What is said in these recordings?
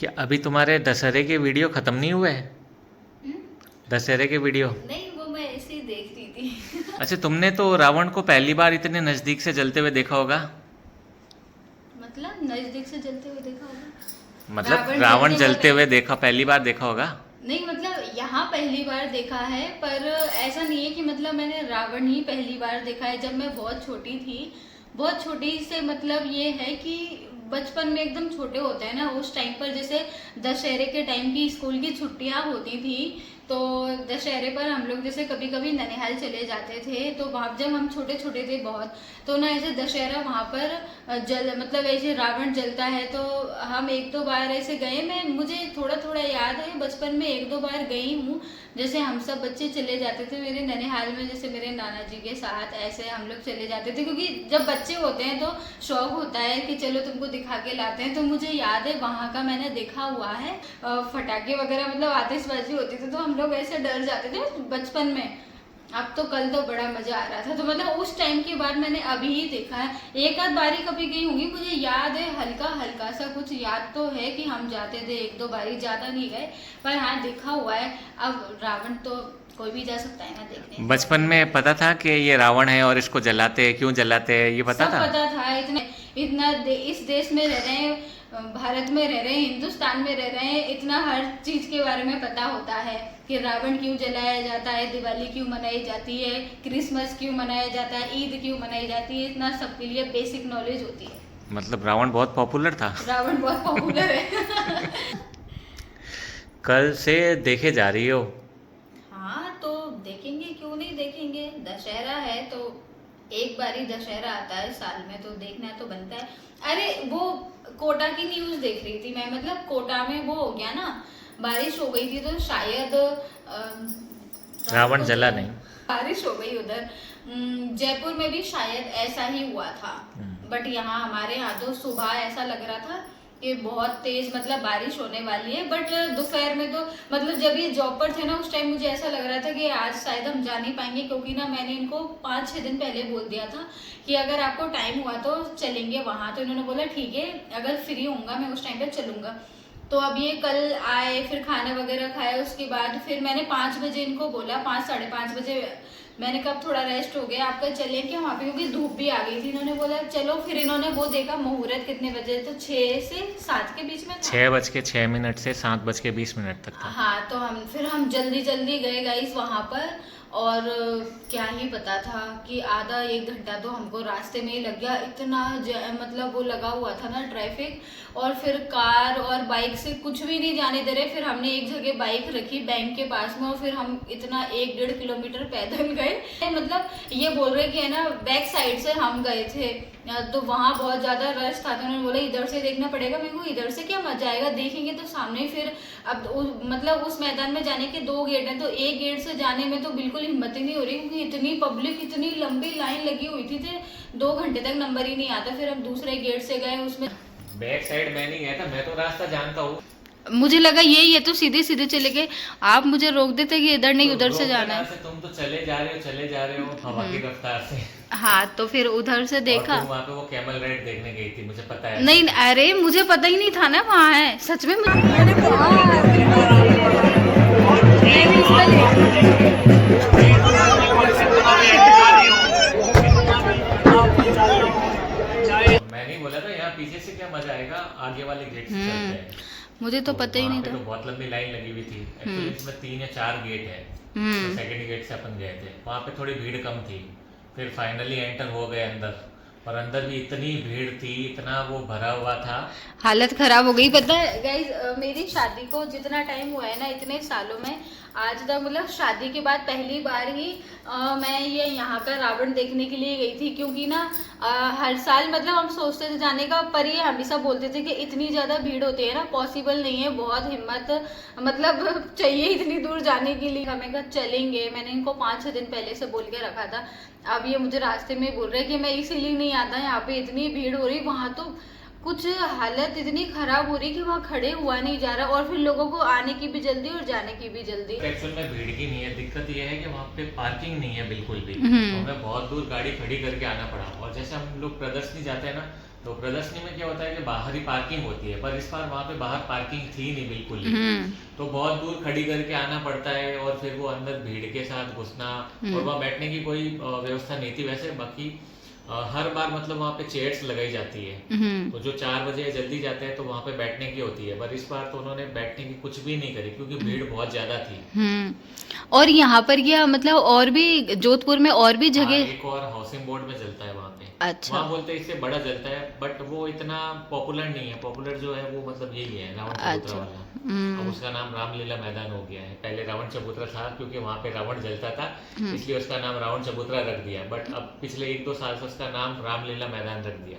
क्या अभी तुम्हारे दशहरे के वीडियो ख़त्म नहीं हुए हैं? हम्म? दशहरे के वीडियो। नहीं, वो मैं ऐसे ही देख रही थी। अच्छा, तुमने तो रावण को पहली बार इतने नज़दीक से जलते हुए देखा होगा। मतलब नजदीक से जलते हुए देखा होगा। मतलब रावण रावण जलते हुए जलते हुए देखा, पहली बार देखा होगा। नहीं, मतलब यहाँ पहली बार देखा है, पर ऐसा नहीं है कि मतलब मैंने रावण ही पहली बार देखा है। जब मैं बहुत छोटी थी, बहुत छोटी से मतलब ये है कि बचपन में एकदम छोटे होते हैं ना, उस टाइम पर जैसे दशहरे के टाइम की स्कूल की छुट्टियां होती थी, तो दशहरे पर हम लोग जैसे कभी कभी ननिहाल चले जाते थे। तो वहाँ जब हम छोटे छोटे थे बहुत, तो ना ऐसे दशहरा वहाँ पर जल मतलब ऐसे रावण जलता है, तो हम एक दो बार ऐसे गए। मैं मुझे थोड़ा थोड़ा याद है, बचपन में एक दो बार गई हूँ। जैसे हम सब बच्चे चले जाते थे मेरे ननिहाल में, जैसे मेरे नाना जी के साथ ऐसे हम लोग चले जाते थे, क्योंकि जब बच्चे होते हैं तो शौक होता है कि चलो तुमको दिखा के लाते हैं। तो मुझे याद है वहाँ का मैंने देखा हुआ है। फटाके वगैरह मतलब आतिशबाजी होती थी, तो हम लोग ऐसे डर जाते थे बचपन में। अब तो कल तो बड़ा मजा आ रहा था, तो मतलब उस टाइम के बाद मैंने अभी ही देखा है। एक आध बारी कभी गई होंगी, मुझे याद है हल्का हल्का सा कुछ याद तो है कि हम जाते थे एक दो बारी, ज्यादा नहीं गए, पर हाँ देखा हुआ है। अब रावण तो कोई भी जा सकता है ना देखने। बचपन में पता था कि ये रावण है और इसको जलाते हैं, क्यों जलाते हैं, ये पता सब था। पता था। इस देश में रह रहे हैं, भारत में रह रहे हैं, हिंदुस्तान में रह रहे हैं, इतना हर चीज के बारे में पता होता है कि रावण क्यों जलाया जाता है, दिवाली क्यों मनाई जाती है, क्रिसमस क्यों मनाया जाता है, ईद क्यों मनाई जाती है, इतना सबके लिए बेसिक नॉलेज होती है। मतलब रावण बहुत पॉपुलर था। रावण बहुत पॉपुलर है। कल से देखे जा रही हो। हाँ, तो देखेंगे, क्यों नहीं देखेंगे। दशहरा है तो एक बार ही दशहरा आता है साल में, तो देखना तो बनता है। अरे वो कोटा की न्यूज देख रही थी मैं, मतलब कोटा में वो हो गया ना, बारिश हो गई थी, तो शायद रात रावण को जला नहीं। बारिश हो गई उधर। जयपुर में भी शायद ऐसा ही हुआ था, बट यहाँ हमारे यहाँ तो सुबह ऐसा लग रहा था कि बहुत तेज मतलब बारिश होने वाली है। बट दोपहर में तो मतलब जब ये जॉब पर थे ना, उस टाइम मुझे ऐसा लग रहा था कि आज शायद हम जा नहीं पाएंगे, क्योंकि ना मैंने इनको 5-6 दिन पहले बोल दिया था कि अगर आपको टाइम हुआ तो चलेंगे वहां। तो इन्होंने बोला ठीक है, अगर फ्री होऊंगा मैं उस टाइम पे चलूंगा। तो अब ये कल आए, फिर खाना वगैरह खाया, उसके बाद फिर मैंने 5 बजे इनको बोला, 5-5:30 बजे मैंने कहा थोड़ा रेस्ट हो गया आपका, चले क्या वहाँ पे, क्योंकि धूप भी आ गई थी। इन्होंने बोला चलो, फिर इन्होंने वो देखा मुहूर्त कितने बजे, तो 6 से 7 के बीच में था। 6:06 से 7:20 तक था। हाँ, तो हम जल्दी जल्दी गए गाइस वहां पर। और क्या ही पता था कि आधा एक घंटा तो हमको रास्ते में ही लग गया। इतना मतलब वो लगा हुआ था ना ट्रैफिक, और फिर कार और बाइक से कुछ भी नहीं जाने दे रहे। फिर हमने एक जगह बाइक रखी बैंक के पास में, और फिर हम इतना 1-1.5 किलोमीटर पैदल गए। मतलब ये बोल रहे कि है ना, बैक साइड से हम गए थे, तो वहाँ बहुत ज्यादा रश था। तो उन्होंने बोला इधर से देखना पड़ेगा। मेरे को इधर से क्या मजा आएगा, देखेंगे तो सामने। फिर अब मतलब उस मैदान में जाने के 2 गेट हैं, तो एक गेट से जाने में तो बिल्कुल हिम्मत ही नहीं हो रही, क्योंकि इतनी पब्लिक, इतनी लंबी लाइन लगी हुई थी, 2 घंटे तक नंबर ही नहीं आता। फिर हम दूसरे गेट से गए, उसमें बैक साइड मैं नहीं गया था, मैं तो रास्ता जानता हूँ। मुझे लगा यही है, तो सीधे सीधे चले गए। आप मुझे रोक देते कि इधर नहीं तो उधर से रोड के जाना नाम है। से तुम तो चले जा रहे हो हवा की रफ्तार से। हाँ, तो फिर उधर से और देखा। तुम वहाँ पे वो कैमल राइड देखने गई थी, मुझे पता है। नहीं, अरे मुझे पता ही नहीं था ना वहाँ है, सच में मैं नहीं बोला था यहाँ पीछे से क्या मजा आएगा, आगे वाले गेट से चलते हैं। मुझे तो पता ही वहाँ नहीं पे था। तो बहुत लंबी लाइन लगी हुई थी एक्चुअली, इसमें 3 या 4 गेट है। तो सेकंड गेट से अपन गए थे, वहाँ पे थोड़ी भीड़ कम थी। फिर फाइनली एंटर हो गए अंदर, और अंदर भी इतनी भीड़ थी, इतना वो भरा हुआ था। हालत खराब हो गई। पता है गाइज, मेरी शादी को जितना टाइम हुआ है ना, इतने सालों में आज तक मतलब शादी के बाद पहली बार ही मैं ये यहाँ का रावण देखने के लिए गई थी। क्योंकि ना हर साल मतलब हम सोचते थे जाने का, पर ये हमेशा बोलते थे कि इतनी ज़्यादा भीड़ होती है ना, पॉसिबल नहीं है, बहुत हिम्मत मतलब चाहिए इतनी दूर जाने के लिए। हमें कहा चलेंगे, मैंने इनको 5-6 दिन पहले से बोल के रखा था। अब ये मुझे रास्ते में बोल रहे कि मैं इसीलिए नहीं आता, यहाँ पे इतनी भीड़ हो रही। वहाँ तो कुछ हालत इतनी खराब हो रही कि वहाँ खड़े हुआ नहीं जा रहा, और फिर लोगों को आने की भी जल्दी और जाने की भी जल्दी। एक्चुअल में भीड़ की नहीं है, दिक्कत ये है कि वहाँ पे पार्किंग नहीं है बिल्कुल भी, तो हम्म। हमें बहुत दूर गाड़ी खड़ी करके आना पड़ा। और जैसे हम लोग प्रदर्शनी जाते हैं ना, तो प्रदर्शनी में क्या होता है कि बाहर ही पार्किंग होती है, पर इस बार वहाँ पे बाहर पार्किंग थी नहीं बिल्कुल ही, तो बहुत दूर खड़ी करके आना पड़ता है, और फिर वो अंदर भीड़ के साथ घुसना, और वहाँ बैठने की कोई व्यवस्था नहीं थी वैसे। बाकी हर बार मतलब वहाँ पे चेयर्स लगाई जाती है, तो जो 4 बजे जल्दी जाते हैं तो वहाँ पे बैठने की होती है, पर इस बार तो उन्होंने बैठने की कुछ भी नहीं करी क्योंकि भीड़ बहुत ज्यादा थी। और यहाँ पर क्या मतलब और भी जोधपुर में और भी हाँ, जगह? एक और हाउसिंग बोर्ड में चलता है वहाँ पे। अच्छा। वहाँ बोलते हैं इससे बड़ा चलता है, बट वो इतना पॉपुलर नहीं है। पॉपुलर जो है वो मतलब यही है, रावण चबूतरा अच्छा। वाला। अब उसका नाम रामलीला मैदान हो गया है। पहले रावण चबूतरा था क्योंकि वहाँ पे रावण जलता था, इसलिए उसका नाम रावण चबूतरा रख दिया, बट अब पिछले 1-2 साल से उसका नाम रामलीला मैदान रख दिया।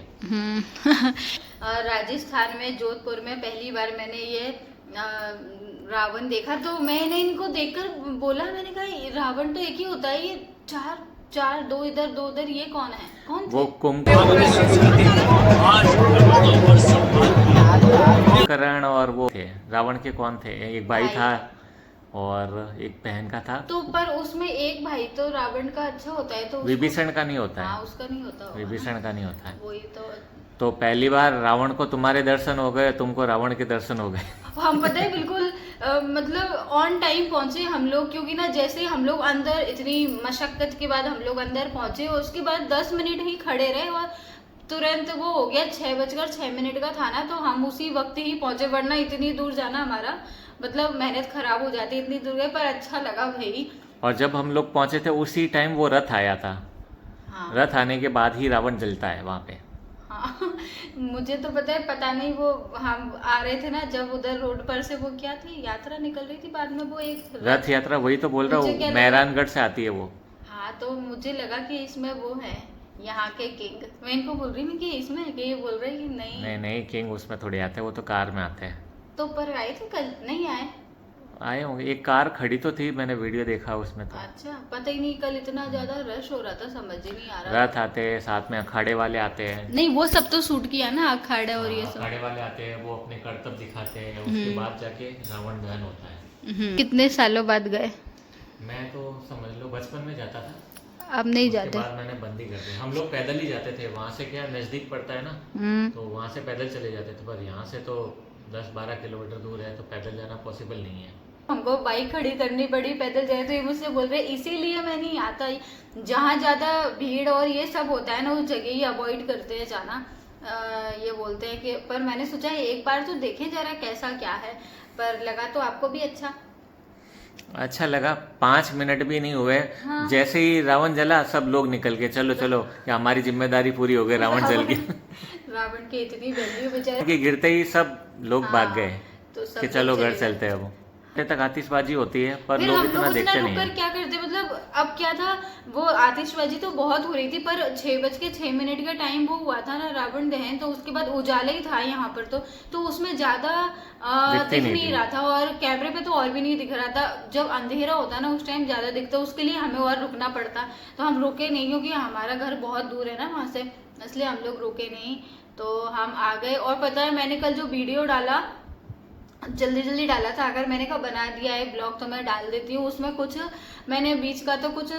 राजस्थान में जोधपुर में पहली बार मैंने ये रावण देखा, तो मैंने इनको देखकर बोला, मैंने कहा ये रावण तो एक ही होता है, ये चार चार, दो इधर दो उधर, ये कौन है? कौन थे? वो कुंभकर्ण और वो थे रावण के, कौन थे? एक भाई था और एक बहन का था। तो पर उसमें एक भाई तो रावण का अच्छा होता है, तो विभीषण का नहीं होता हाँ, है। उसका नहीं होता होगा। विभीषण का नहीं होता है। वही तो पहली बार रावण को तुम्हारे दर्शन हो गए, तुमको रावण के दर्शन हो गए। हम पता है बिल्कुल मतलब ऑन टाइम पहुंचे हम लोग, क्योंकि ना जैसे ही हम लोग अंदर, इतनी मशक्कत के बाद हम लोग अंदर पहुंचे, और उसके बाद 10 मिनट ही खड़े रहे और तुरंत वो हो गया 6:06 का था ना, तो हम उसी वक्त ही पहुंचे, वरना इतनी दूर जाना हमारा मतलब मेहनत खराब हो जाती, इतनी दूर गए, पर अच्छा लगा भाई। और जब हम लोग पहुंचे थे उसी टाइम वो रथ आया था। हाँ। रथ आने के बाद ही रावण जलता है वहाँ पे। हाँ मुझे तो पता है, पता नहीं वो हम आ रहे थे ना जब उधर रोड पर से, वो क्या थी यात्रा निकल रही थी, बाद में वो एक रथ यात्रा, वही तो बोल रहा हूँ, मेहरानगढ़ से आती है वो। हाँ, तो मुझे लगा कि इसमें वो है यहाँ के किंग, मैं इनको बोल रही हूँ कि इसमें, कि ये बोल रहे हैं कि नहीं नहीं नहीं, किंग उसमें थोड़ी आते हैं, वो तो कार में आते हैं। तो पर आए थे कल? नहीं आए? आए होंगे, एक कार खड़ी तो थी, मैंने वीडियो देखा उसमें तो। अच्छा, पता ही नहीं, कल इतना ज्यादा रश हो रहा था, समझ ही नहीं आ रहा। रथ आते हैं, साथ में अखाड़े वाले आते हैं। नहीं, वो सब तो शूट किया ना, अखाड़े और ये सब। अखाड़े वाले आते हैं, वो अपने कर्तव्य दिखाते हैं, उसके बाद जाके रावण दहन होता है। कितने सालों बाद गए? मैं तो समझ लो बचपन में जाता था, अब नहीं उसके जाते? बाद मैंने बंदी कर दी। हम लोग पैदल ही जाते थे, वहाँ से क्या नज़दीक पड़ता है ना, तो वहाँ से पैदल चले जाते थे, पर यहाँ से तो 10-12 किलोमीटर दूर है, तो पैदल जाना पॉसिबल नहीं है। हमको बाइक खड़ी करनी पड़ी, पैदल जाए, तो ये मुझसे बोल रहे इसीलिए मैं नहीं आता, जहाँ ज़्यादा भीड़ और ये सब होता है ना, उस जगह ही अवॉइड करते हैं जाना। ये बोलते हैं कि, पर मैंने सोचा एक बार तो देखें जरा कैसा क्या है, पर लगा तो आपको भी अच्छा लगा। 5 मिनट भी नहीं हुए, हाँ। जैसे ही रावण जला सब लोग निकल के चलो चलो, क्या हमारी जिम्मेदारी पूरी हो गई, रावण जल गया। रावण की इतनी वैल्यू बेचारे कि गिरते ही सब लोग भाग गए तो सब कि चलो लोग घर चले चलते हैं। वो तक आतिशबाजी होती है, पर फिर लोग हम इतना लोग देखते रुक नहीं कर है। क्या करते, मतलब अब क्या था, वो आतिशबाजी तो बहुत हो रही थी, पर 6:06 का टाइम वो हुआ था ना रावण दहन, तो उसके बाद उजाला ही था यहाँ पर, तो उसमें ज्यादा दिख नहीं रहा था, और कैमरे पे तो और भी नहीं दिख रहा था। जब अंधेरा होता ना उस टाइम ज्यादा दिखता, उसके लिए हमें और रुकना पड़ता, तो हम रुके नहीं, क्योंकि हमारा घर बहुत दूर है ना वहाँ से, इसलिए हम लोग रुके नहीं, तो हम आ गए। और पता है मैंने कल जो वीडियो डाला, जल्दी जल्दी डाला था, अगर मैंने कहा बना दिया है ब्लॉग तो मैं डाल देती हूँ, उसमें कुछ मैंने बीच का तो कुछ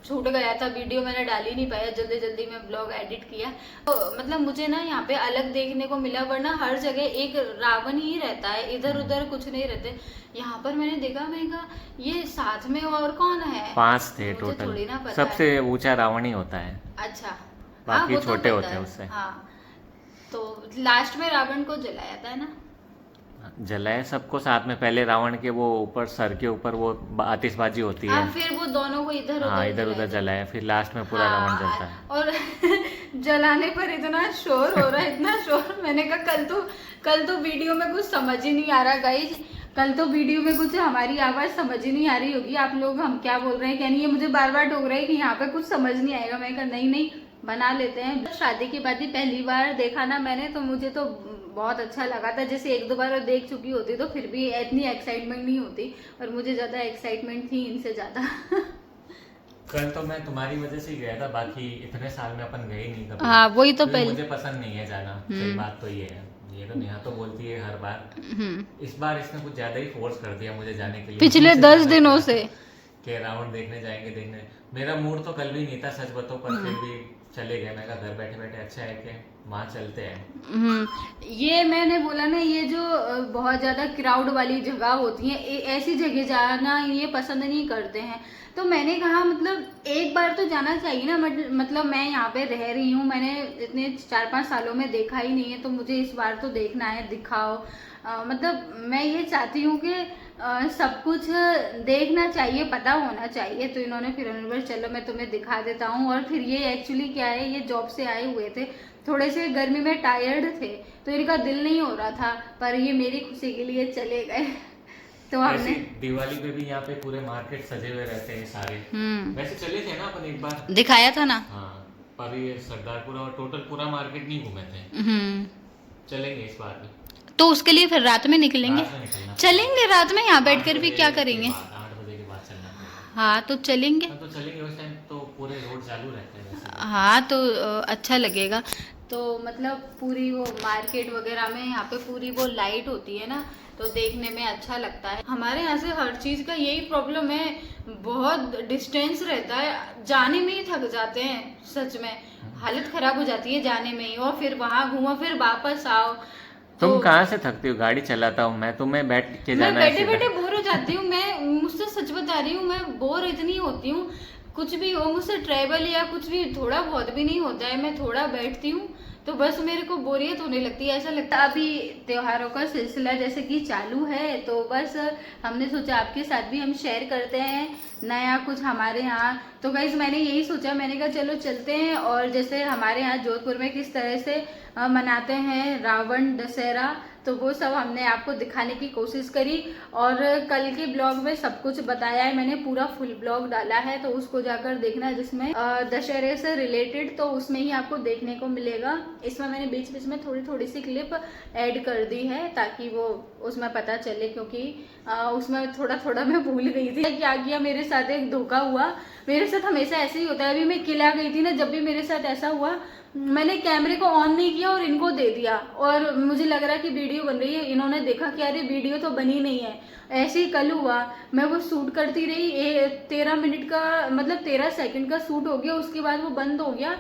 छूट गया था, वीडियो मैंने डाल ही नहीं पाया, जल्दी जल्दी में ब्लॉग एडिट किया, तो मतलब मुझे ना यहाँ पे अलग देखने को मिला, वरना हर जगह एक रावण ही रहता है, इधर उधर कुछ नहीं रहते। यहाँ पर मैंने देखा, मैंने कहा ये साथ में और कौन है? 5 थे टोटल, सबसे ऊंचा रावण ही होता है। अच्छा, बाकी छोटे होते हैं उससे। हाँ, तो लास्ट में रावण को जलाया था ना, जलाए सबको साथ में, पहले रावण के वो ऊपर सर के ऊपर वो आतिशबाजी होती है, फिर वो दोनों को इधर उधर जलाया, फिर लास्ट में पूरा रावण जलता है। और जलाने पर इतना शोर हो रहा है, इतना शोर, मैंने कहा कल तो वीडियो में कुछ समझ ही नहीं आ रहा गाइज, कल तो वीडियो में कुछ हमारी आवाज समझ ही नहीं आ रही होगी, आप लोग हम क्या बोल रहे हैं क्या नहीं, ये मुझे बार बार टोक रहे हैं कि यहाँ पे कुछ समझ नहीं आएगा। मैंने कहा नहीं बना लेते हैं। शादी के बाद ही पहली बार देखा ना मैंने, तो मुझे तो बहुत अच्छा लगा था, जैसे 1-2 बार देख चुकी होती तो फिर भी इतनी एक्साइटमेंट नहीं होती, और मुझे ज़्यादा एक्साइटमेंट थी इनसे ज़्यादा। कल तो मैं तुम्हारी वजह से ही गया था, बाकी इतने साल में अपन गए ही नहीं कभी। हाँ वही तो क्योंकि पहले। मुझे पसंद नहीं है जाना, सही बात तो ये है। ये तो नेहा तो बोलती है हर बार, इस बार इसने कुछ ज्यादा ही फोर्स कर दिया मुझे जाने के लिए, पिछले मुझसे 10 ज्यादा दिनों किया से। कि रावण देखने जाएंगे देखने। मेरा मूड तो कल भी नहीं था सच बताओ, पर फिर भी चले गए। मैं कहा घर बैठे बैठे अच्छा है कि वहाँ चलते हैं। ये मैंने बोला ना, ये जो बहुत ज्यादा क्राउड वाली जगह होती है, ऐसी जगह जाना ये पसंद नहीं करते हैं। तो मैंने कहा मतलब एक बार तो जाना चाहिए ना, मतलब मैं यहाँ पे रह रही हूँ, मैंने इतने 4-5 सालों में देखा ही नहीं है, तो मुझे इस बार तो देखना है, दिखाओ। मतलब मैं ये चाहती हूँ कि सब कुछ देखना चाहिए, पता होना चाहिए। तो इन्होंने फिर बोला चलो मैं तुम्हें दिखा देता हूँ। और फिर ये एक्चुअली क्या है, ये जॉब से आए हुए थे, थोड़े से गर्मी में टायर्ड थे, तो इनका दिल नहीं हो रहा था, पर ये मेरी खुशी के लिए चले गए। तो हमने दिवाली पे भी यहाँ पे पूरे मार्केट सजे हुए रहते हैं सारे। वैसे चले थे ना अपन एक बार, दिखाया था ना। हाँ, पर ये सरदारपुरा और टोटल पूरा मार्केट नहीं घूमे थे। चलेंगे इस बार भी। तो उसके लिए फिर रात में निकलेंगे, रात में निकलना चलेंगे रात में, यहाँ बैठकर भी क्या 8 करेंगे। 8 बजे के बाद चलना पड़ेगा। हाँ तो चलेंगे। हाँ, तो चलेंगे, उस टाइम तो पूरे रोड चालू रहते हैं वैसे। हाँ तो अच्छा लगेगा। तो मतलब पूरी वो मार्केट वगैरह में यहाँ पे पूरी वो लाइट होती है ना, तो देखने में अच्छा लगता है। हमारे यहाँ से हर चीज़ का यही प्रॉब्लम है, बहुत डिस्टेंस रहता है, जाने में ही थक जाते हैं, सच में हालत खराब हो जाती है जाने में ही, और फिर वहाँ घूमो फिर वापस आओ। तुम तो कहाँ से थकती हो? गाड़ी चलाता हूँ मैं, तुम्हें बैठ के जाना मैं है बैठे सीधा। बैठे बोर हो जाती हूँ, मैं मुझसे सच बता रही हूँ, मैं बोर इतनी होती हूँ। कुछ भी हो मुझसे, ट्रैवल या कुछ भी थोड़ा बहुत भी नहीं होता है, मैं थोड़ा बैठती हूँ तो बस मेरे को बोरियत होने लगती है। ऐसा लगता है अभी त्योहारों का सिलसिला जैसे कि चालू है, तो बस हमने सोचा आपके साथ भी हम शेयर करते हैं नया कुछ हमारे यहाँ। तो गाइस मैंने यही सोचा, मैंने कहा चलो चलते हैं, और जैसे हमारे यहाँ जोधपुर में किस तरह से मनाते हैं रावण दशहरा, तो वो सब हमने आपको दिखाने की कोशिश करी। और कल के ब्लॉग में सब कुछ बताया है मैंने, पूरा फुल ब्लॉग डाला है, तो उसको जाकर देखना, जिसमें दशहरे से रिलेटेड, तो उसमें ही आपको देखने को मिलेगा। इसमें मैंने बीच बीच में थोड़ी थोड़ी सी क्लिप ऐड कर दी है ताकि वो उसमें पता चले, क्योंकि उसमें थोड़ा थोड़ा मैं भूल गई थी। क्या किया मेरे साथ, एक धोखा हुआ। मेरे साथ हमेशा ऐसे ही होता है, अभी मैं किला गई थी ना, जब भी मेरे साथ ऐसा हुआ, मैंने कैमरे को ऑन नहीं किया और इनको दे दिया, और मुझे लग रहा कि वीडियो बन रही है, इन्होंने देखा कि अरे वीडियो तो बनी नहीं है। ऐसे ही कल हुआ, मैं वो शूट करती रही, 13 मिनट का मतलब 13 सेकंड का शूट हो गया, उसके बाद वो बंद हो गया,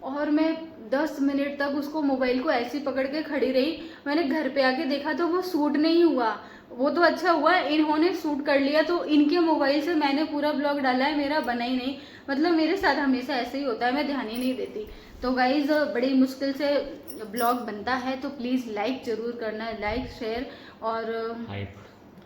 और मैं 10 मिनट तक उसको मोबाइल को ऐसे पकड़ के खड़ी रही। मैंने घर पे आके देखा तो वो शूट नहीं हुआ। वो तो अच्छा हुआ इन्होंने शूट कर लिया, तो इनके मोबाइल से मैंने पूरा ब्लॉग डाला है, मेरा बना ही नहीं। मतलब मेरे साथ हमेशा ऐसे ही होता है, मैं ध्यान ही नहीं देती। तो गाइज बड़ी मुश्किल से ब्लॉग बनता है, तो प्लीज़ लाइक ज़रूर करना, लाइक शेयर और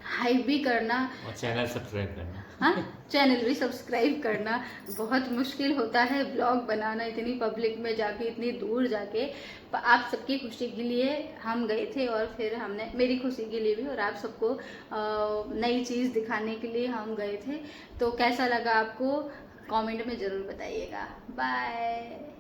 हाइप भी करना, और चैनल सब्सक्राइब करना। हाँ चैनल भी सब्सक्राइब करना। बहुत मुश्किल होता है ब्लॉग बनाना, इतनी पब्लिक में जाके, इतनी दूर जाके। आप सबकी खुशी के लिए हम गए थे, और फिर हमने मेरी खुशी के लिए भी, और आप सबको नई चीज़ दिखाने के लिए हम गए थे। तो कैसा लगा आपको कमेंट में ज़रूर बताइएगा। बाय।